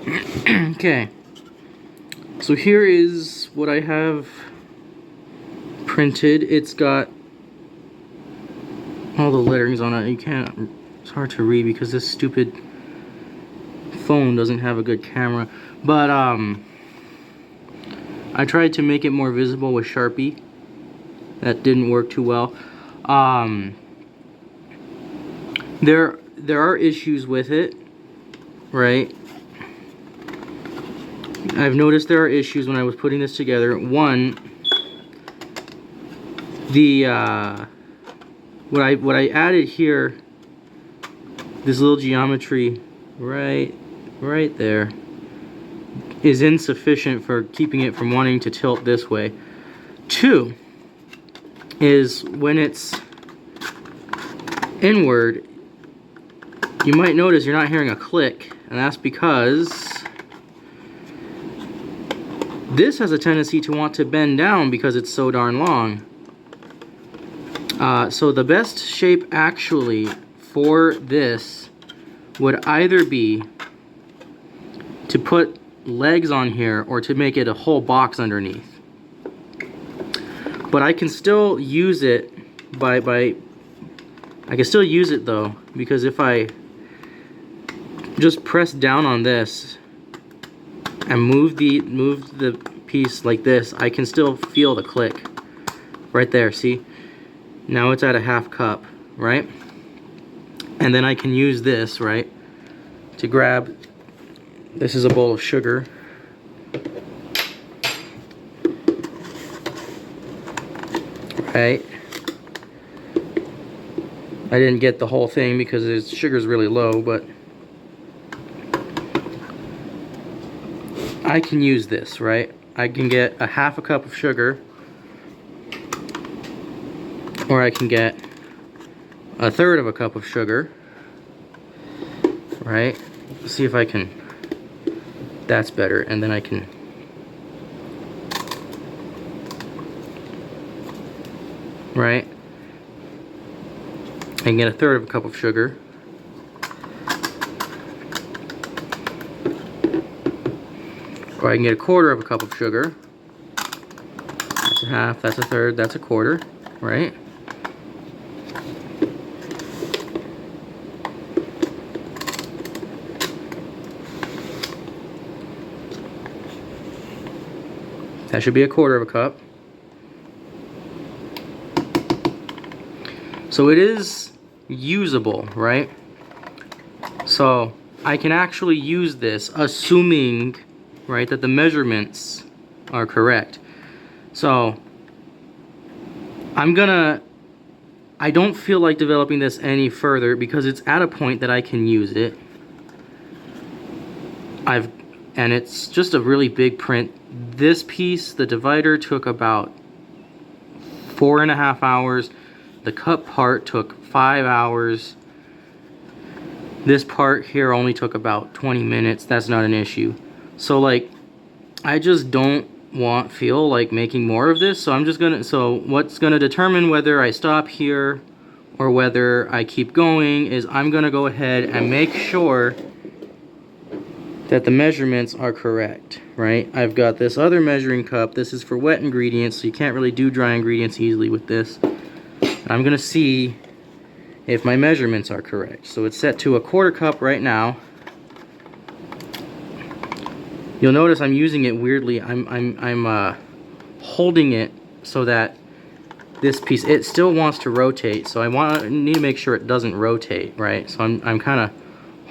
Okay, so here is what I have printed. It's got all the letterings on it. It's hard to read because this stupid phone doesn't have a good camera. But I tried to make it more visible with Sharpie. That didn't work too well. There are issues with it, right? I've noticed there are issues when I was putting this together. One, what I added here, this little geometry right there, is insufficient for keeping it from wanting to tilt this way. Two is when it's inward, you might notice you're not hearing a click, and that's because this has a tendency to want to bend down because it's so darn long. So the best shape actually for this would either be to put legs on here or to make it a whole box underneath. But I can still use it I can still use it though, because if I just press down on this and move the piece like this, I can still feel the click right there. See, now it's at a half cup, right? And then I can use this, right, to grab, this is a bowl of sugar, right? I didn't get the whole thing because the sugar's really low, but I can use this, right? I can get a half a cup of sugar, or I can get a third of a cup of sugar, right? Let's see if I can, that's better, and then I can right? I can get a third of a cup of sugar. Or I can get a quarter of a cup of sugar. That's a half, that's a third, that's a quarter, right? That should be a quarter of a cup. So it is usable, right? So I can actually use this, assuming, right, that the measurements are correct. So I don't feel like developing this any further because it's at a point that I can use it. And it's just a really big print. This piece, the divider, took about 4.5 hours. The cup part took 5 hours. This part here only took about 20 minutes. That's not an issue. So like, I just don't feel like making more of this. So what's gonna determine whether I stop here or whether I keep going is I'm gonna go ahead and make sure that the measurements are correct, right? I've got this other measuring cup. This is for wet ingredients, so you can't really do dry ingredients easily with this. I'm gonna see if my measurements are correct. So it's set to a quarter cup right now. You'll notice I'm using it weirdly. I'm holding it so that this piece, it still wants to rotate. So I need to make sure it doesn't rotate, right? So I'm kind of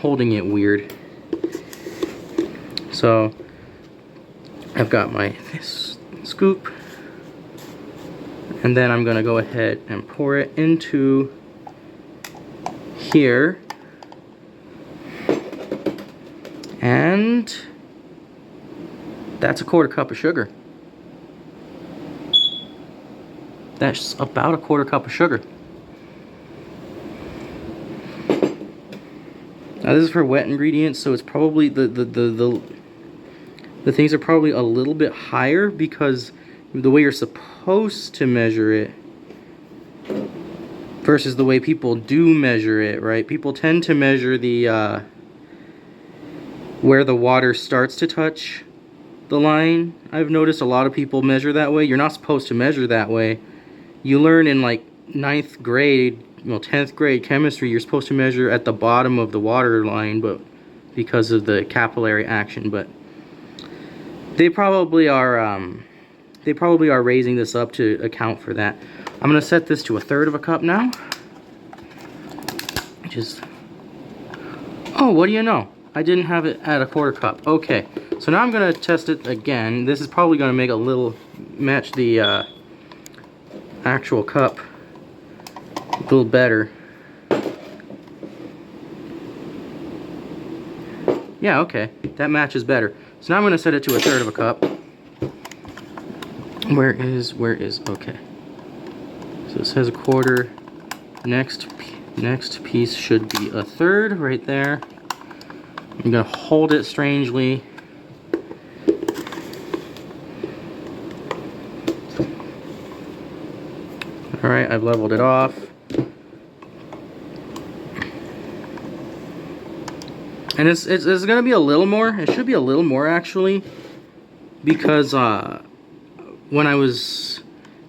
holding it weird. So I've got my scoop. And then I'm going to go ahead and pour it into here. And that's a quarter cup of sugar. That's about a quarter cup of sugar. Now this is for wet ingredients, so it's probably the things are probably a little bit higher because the way you're supposed to measure it versus the way people do measure it, right? People tend to measure the where the water starts to touch the line. I've noticed a lot of people measure that way. You're not supposed to measure that way. You learn in like 9th grade, 10th grade chemistry, you're supposed to measure at the bottom of the water line, but because of the capillary action. But they probably are raising this up to account for that. I'm gonna set this to 1/3 of a cup now. Oh, what do you know? I didn't have it at 1/4 cup. Okay, so now I'm gonna test it again. This is probably gonna make match the actual cup a little better. Yeah, okay, that matches better. So now I'm gonna set it to 1/3 of a cup. Where is, okay. So it says 1/4. Next piece should be 1/3 right there. I'm gonna hold it strangely. Alright, I've leveled it off. And it's gonna be a little more. It should be a little more actually, because when I was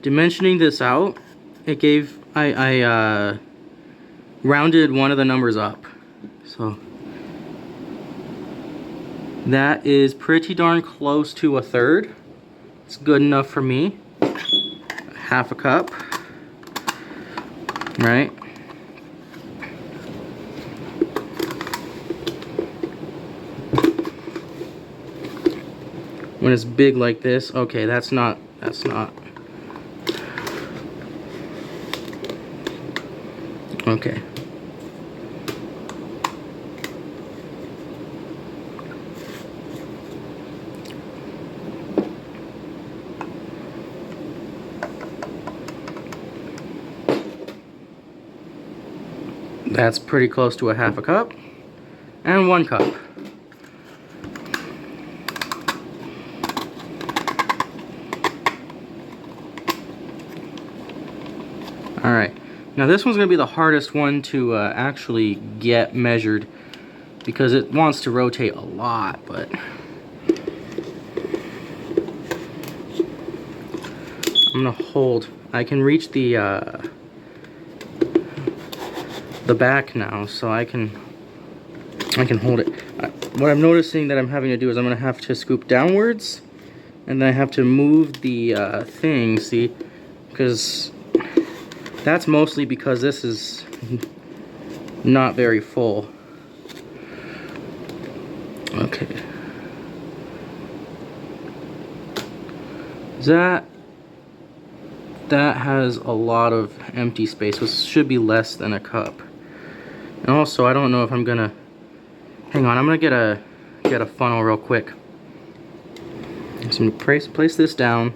dimensioning this out, it gave I rounded one of the numbers up. So that is pretty darn close to 1/3. It's good enough for me. 1/2 a cup, right? When it's big like this, okay, that's not. Okay. That's pretty close to 1/2 a cup. And 1 cup. Alright, now this one's going to be the hardest one to actually get measured, because it wants to rotate a lot, but I'm going to hold. I can reach the back now, so I can hold it. What I'm noticing that I'm having to do is I'm going to have to scoop downwards, and then I have to move the thing, see, because that's mostly because this is not very full. Okay. That has a lot of empty space, which should be less than a cup. And also, I don't know if I'm gonna, hang on, I'm gonna get a funnel real quick. So I'm gonna place this down,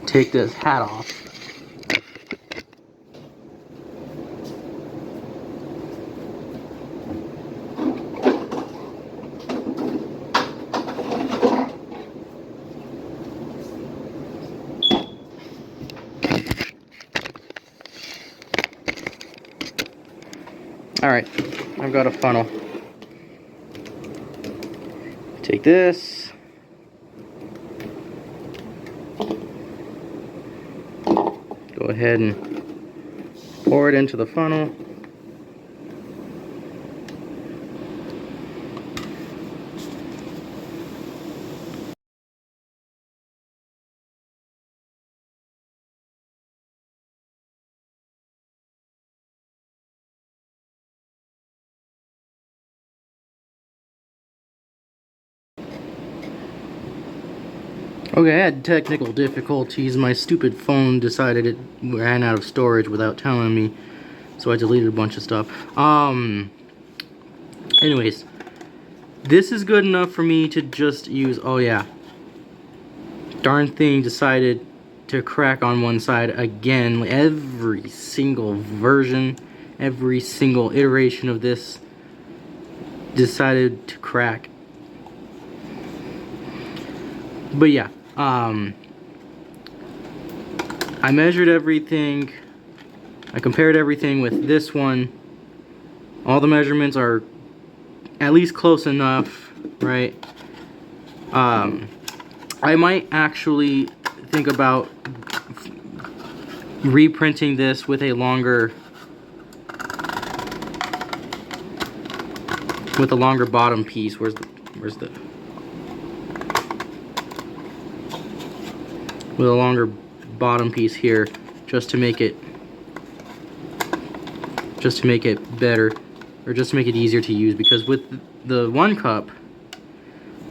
take this hat off. Alright, I've got a funnel. Take this. Go ahead and pour it into the funnel. Okay, I had technical difficulties. My stupid phone decided it ran out of storage without telling me, so I deleted a bunch of stuff. Anyways, this is good enough for me to just use. Oh yeah, darn thing decided to crack on one side again. Every single version, every single iteration of this decided to crack. But yeah, I measured everything. I compared everything with this one. All the measurements are at least close enough, right? I might actually think about reprinting this with a longer bottom piece. Where's the with a longer bottom piece here, just to make it better, or just to make it easier to use, because with the one cup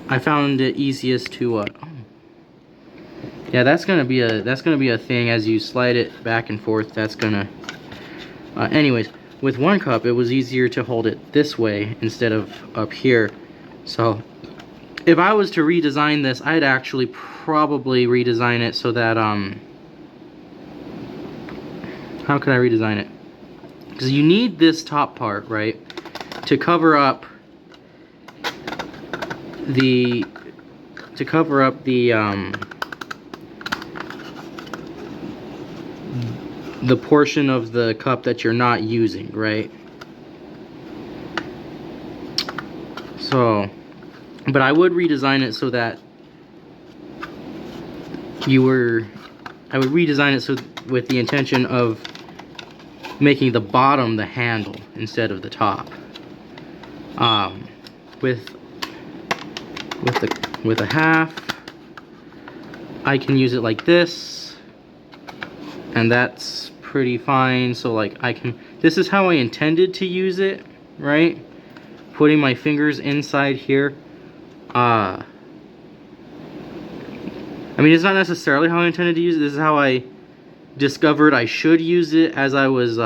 I found it easiest to yeah, that's gonna be a thing as you slide it back and forth. That's gonna anyways, with one cup it was easier to hold it this way instead of up here. So if I was to redesign this, I'd actually probably redesign it so that how could I redesign it? Because you need this top part, right, to cover up the the portion of the cup that you're not using, right? So, but I would redesign it so that I would redesign it so with the intention of making the bottom the handle instead of the top. With a half, I can use it like this, and that's pretty fine. So like this is how I intended to use it, right? Putting my fingers inside here. I mean, it's not necessarily how I intended to use it. This is how I discovered I should use it as I was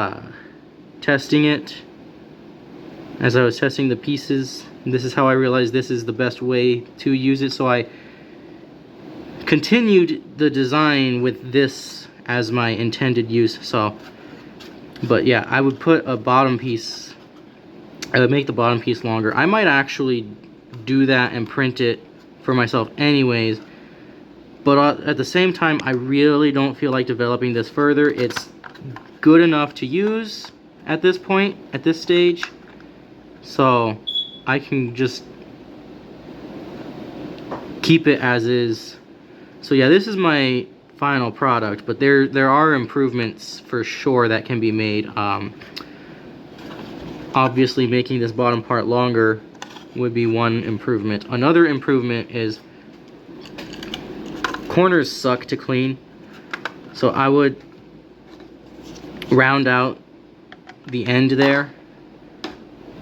testing it. As I was testing the pieces, this is how I realized this is the best way to use it. So I continued the design with this as my intended use. So, but yeah, I would put a bottom piece. I would make the bottom piece longer. I might actually do that and print it for myself anyways. But at the same time, I really don't feel like developing this further. It's good enough to use at this point, at this stage. So I can just keep it as is. So yeah, this is my final product, but there are improvements for sure that can be made. Obviously making this bottom part longer would be one improvement. Another improvement is corners suck to clean, so I would round out the end there.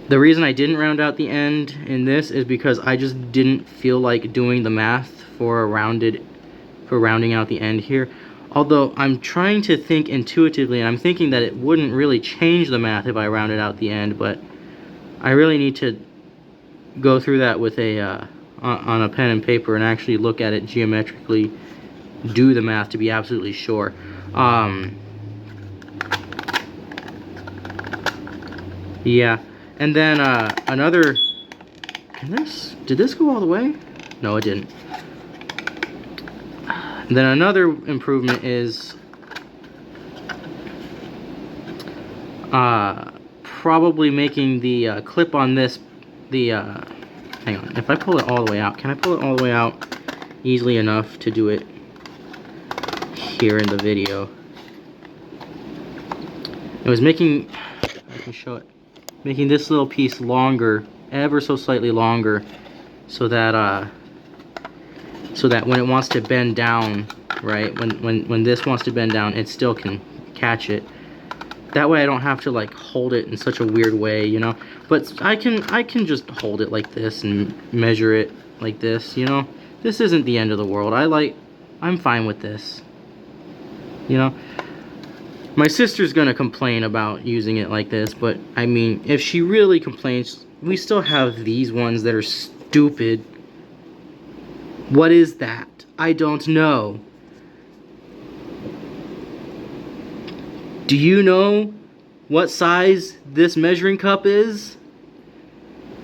The reason I didn't round out the end in this is because I just didn't feel like doing the math for rounding out the end here. Although I'm trying to think intuitively, and I'm thinking that it wouldn't really change the math if I rounded out the end, but I really need to go through that with a on a pen and paper and actually look at it geometrically, do the math to be absolutely sure. Yeah. And then another, did this go all the way? No, it didn't. And then another improvement is probably making the clip on this, hang on, if I pull it all the way out, can I pull it all the way out easily enough to do it here in the video? It was making, I can show it, making this little piece longer, ever so slightly longer, so that when it wants to bend down, right, when this wants to bend down, it still can catch it. That way I don't have to like hold it in such a weird way, you know. But I can just hold it like this and measure it like this, you know. This isn't the end of the world. I'm fine with this, you know. My sister's gonna complain about using it like this, but I mean, if she really complains, we still have these ones that are stupid. What is that? I don't know. Do you know what size this measuring cup is?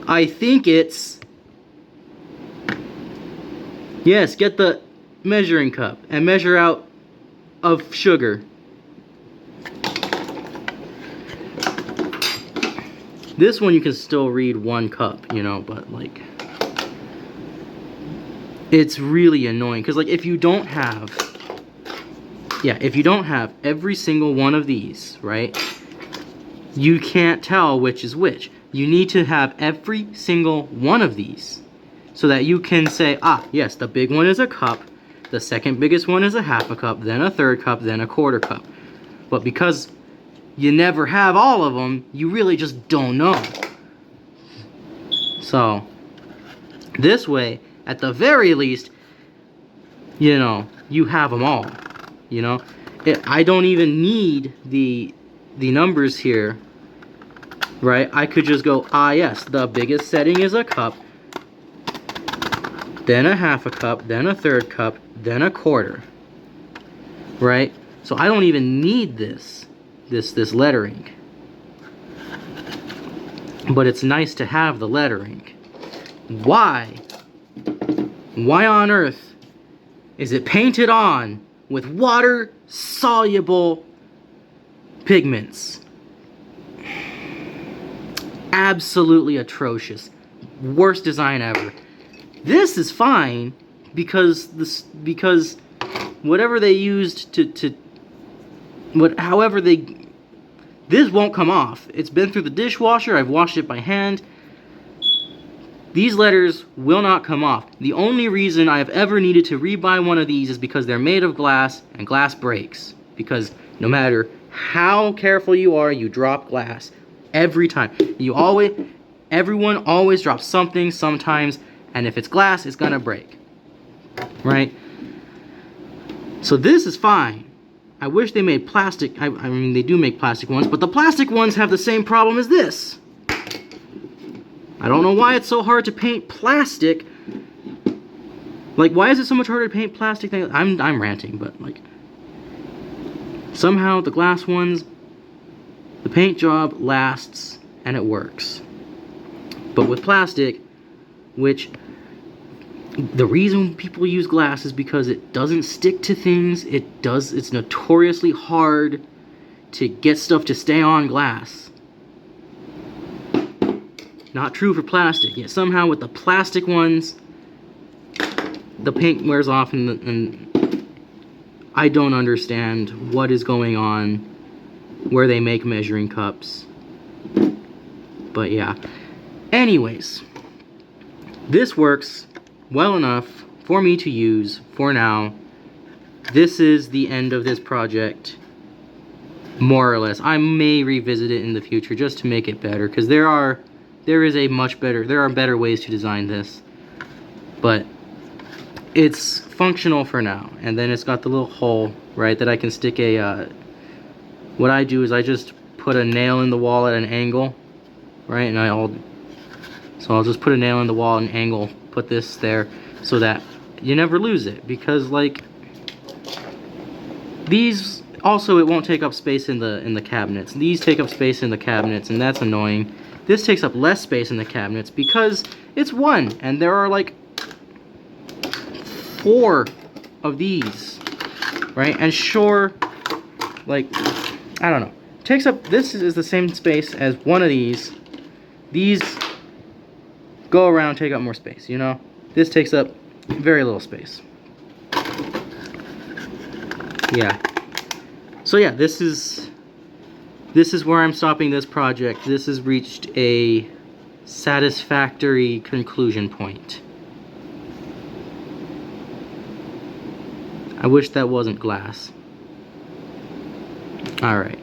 I think it's... Yes, get the measuring cup and measure out of sugar. This one you can still read one cup, you know, but like it's really annoying because like if you don't have every single one of these, right, you can't tell which is which. You need to have every single one of these so that you can say, ah, yes, the big one is a cup, the second biggest one is a half a cup, then a third cup, then a quarter cup. But because you never have all of them, you really just don't know. So this way, at the very least, you know, you have them all. You know, I don't even need the numbers here, right? I could just go, ah, yes, the biggest setting is a cup, then a half a cup, then a third cup, then a quarter, right? So I don't even need this lettering. But it's nice to have the lettering. Why? Why on earth is it painted on with water-soluble pigments? Absolutely atrocious. Worst design ever. This is fine because whatever they used this won't come off. It's been through the dishwasher. I've washed it by hand. These letters will not come off. The only reason I've ever needed to rebuy one of these is because they're made of glass and glass breaks. Because no matter how careful you are, you drop glass every time. Everyone always drops something sometimes, and if it's glass, it's gonna break, right? So this is fine. I wish they made plastic. I mean, they do make plastic ones, but the plastic ones have the same problem as this. I don't know why it's so hard to paint plastic. Like, why is it so much harder to paint plastic than... I'm ranting, but like... Somehow the glass ones, the paint job lasts and it works. But with plastic, which... The reason people use glass is because it doesn't stick to things. It's notoriously hard to get stuff to stay on glass. Not true for plastic. Yet somehow with the plastic ones, the paint wears off, and I don't understand what is going on where they make measuring cups. But yeah. Anyways, this works well enough for me to use for now. This is the end of this project, more or less. I may revisit it in the future just to make it better, because there are better ways to design this, but it's functional for now. And then it's got the little hole, right, that I can stick what I do is I just put a nail in the wall at an angle, right, and I'll just put a nail in the wall at an angle, put this there, so that you never lose it, because like these also, it won't take up space in the cabinets. These take up space in the cabinets, and that's annoying. This takes up less space in the cabinets because it's one, and there are like 4 of these, right? And sure, like, I don't know, takes up, this is the same space as one of these. These go around, take up more space, you know? This takes up very little space. Yeah. So yeah, this is where I'm stopping this project. This has reached a satisfactory conclusion point. I wish that wasn't glass. Alright.